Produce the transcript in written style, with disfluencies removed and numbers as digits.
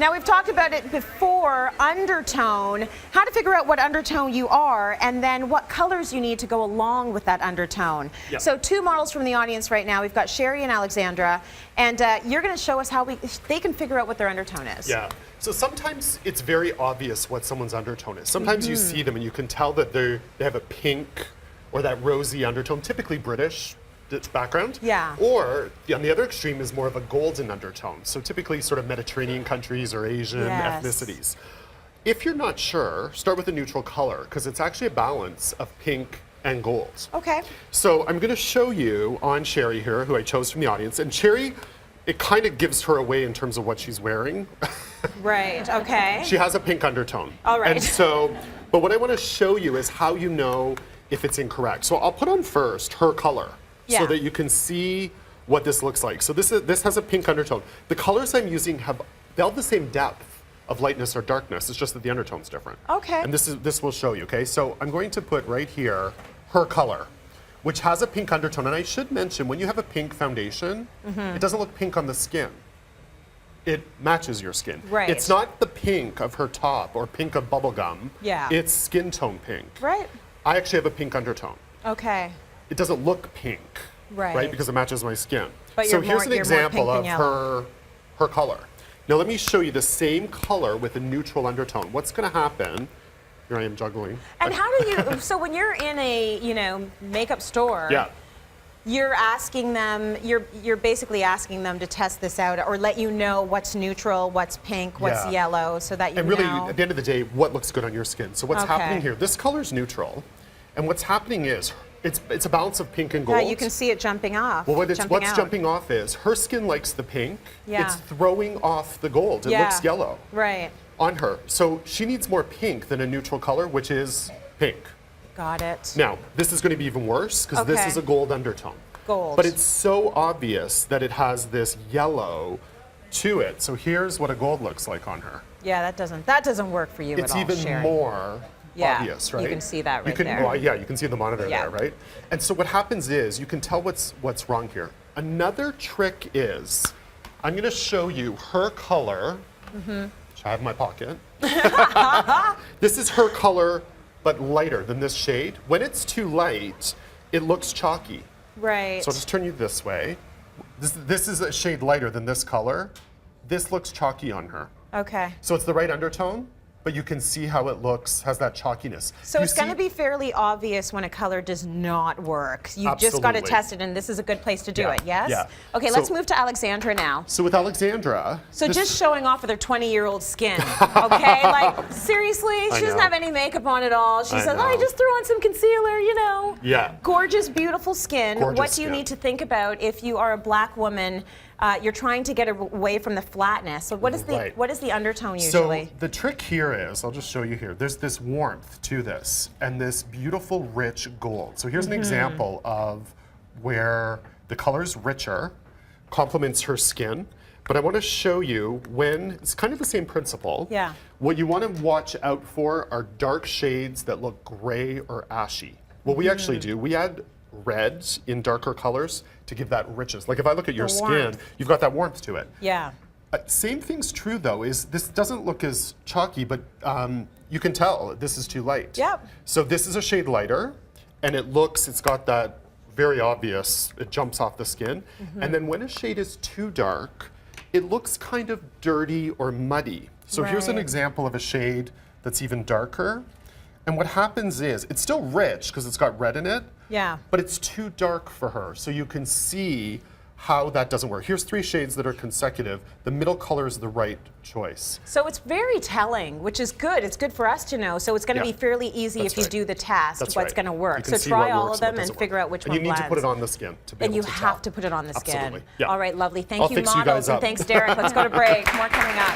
Now, we've talked about it before, undertone, how to figure out what undertone you are, and then what colors you need to go along with that undertone. Yep. So 2 models from the audience right now. We've got Sherry and Alexandra, and you're going to show us how they can figure out what their undertone is. Yeah. So sometimes it's very obvious what someone's undertone is. Sometimes you see them and you can tell that they have a pink or that rosy undertone, typically British background. Yeah. Or on the other extreme is more of a golden undertone. So typically sort of Mediterranean countries or Asian ethnicities. If you're not sure, start with a neutral color because it's actually a balance of pink and gold. Okay. So I'm going to show you on Sherry here, who I chose from the audience. And Sherry, it kind of gives her away in terms of what she's wearing. Right, okay. She has a pink undertone. All right. And so, but what I want to show you is how you know if it's incorrect. So I'll put on first her color so that you can see what this looks like. So this has a pink undertone. The colors I'm using they'll have the same depth of lightness or darkness. It's just that the undertone's different. Okay. And this will show you, okay? So I'm going to put right here her color, which has a pink undertone. And I should mention, when you have a pink foundation, it doesn't look pink on the skin. It matches your skin. Right. It's not the pink of her top or pink of bubblegum. Yeah. It's skin tone pink. Right. I actually have a pink undertone. Okay. It doesn't look pink, Right. Because it matches my skin. But so you're here's more- an you're more example pink than of her color. Now let me show you the same color with a neutral undertone. What's going to happen? Here I am juggling. And how do you, so when you're in a, makeup store, Yeah. you're asking them, you're basically asking them to test this out or let you know what's neutral, what's pink, what's Yeah. yellow, so that you And really, know. at the end of the day, what looks good on your skin. So what's Okay. happening here? This color's neutral, and what's happening is it's a balance of pink and gold. Yeah, you can see it jumping off. Well, what's out. jumping off is her skin likes the pink. Yeah. It's throwing off the gold. It looks yellow Right. on her. So she needs more pink than a neutral color, which is pink. Got it. Now, this is going to be even worse because this Okay. is a gold undertone. Gold. But it's so obvious that it has this yellow to it. So here's what a gold looks like on her. Yeah, that doesn't work for you It's at all, even Sherry. more Yeah, obvious, right? you can see that You right can, there. Well, yeah, you can see the monitor Yeah. there, right? And so what happens is you can tell what's wrong here. Another trick is I'm going to show you her color, which I have in my pocket. This is her color, but lighter than this shade. When it's too light, it looks chalky. Right. So I'll just turn you this way. This is a shade lighter than this color. This looks chalky on her. Okay. So it's the right undertone, but you can see how it looks, has that chalkiness. So You it's going to see- be fairly obvious when a color does not work. You've just got to Absolutely. test it, and this is a good place to do Yeah, it, yes? yeah. Okay, So- let's move to Alexandra now. So with Alexandra, So this- just showing off with her 20-year-old skin, okay? Like, seriously? I She doesn't know. have any makeup on at all. She I says, oh, I know. just threw on some concealer, Yeah. Gorgeous, beautiful skin. Gorgeous What do you skin. need to think about if you are a black woman, you're trying to get away from the flatness? So what is the Right. what is the undertone usually? So the trick here is, I'll just show you here, there's this warmth to this and this beautiful rich gold. So here's an example of where the color's richer, complements her skin. But I want to show you when, it's kind of the same principle. Yeah. What you want to watch out for are dark shades that look gray or ashy. What we actually do, we add red in darker colors to give that richness. Like if I look at your skin, warmth. you've got that warmth to it. Yeah. Same thing's true though, is this doesn't look as chalky, but you can tell this is too light. Yep. So this is a shade lighter, and it's got that very obvious, it jumps off the skin. And then when a shade is too dark, it looks kind of dirty or muddy. So here's an Right. example of a shade that's even darker. And what happens is, it's still rich because it's got red in it, Yeah. but it's too dark for her. So you can see how that doesn't work. Here's 3 shades that are consecutive. The middle color is the right choice. So it's very telling, which is good. It's good for us to know. So it's going to Yeah. be fairly easy That's if you right. do the test, That's what's right. going to You work. can So see try what all works of and them what and doesn't figure work. out which and one you need to put it blends. on the skin to be And able you to have tell. to put it on the skin. Absolutely. Yeah. All right, lovely. Thank I'll you, fix you models, guys and up. thanks, Derek. Let's go to break. More coming up.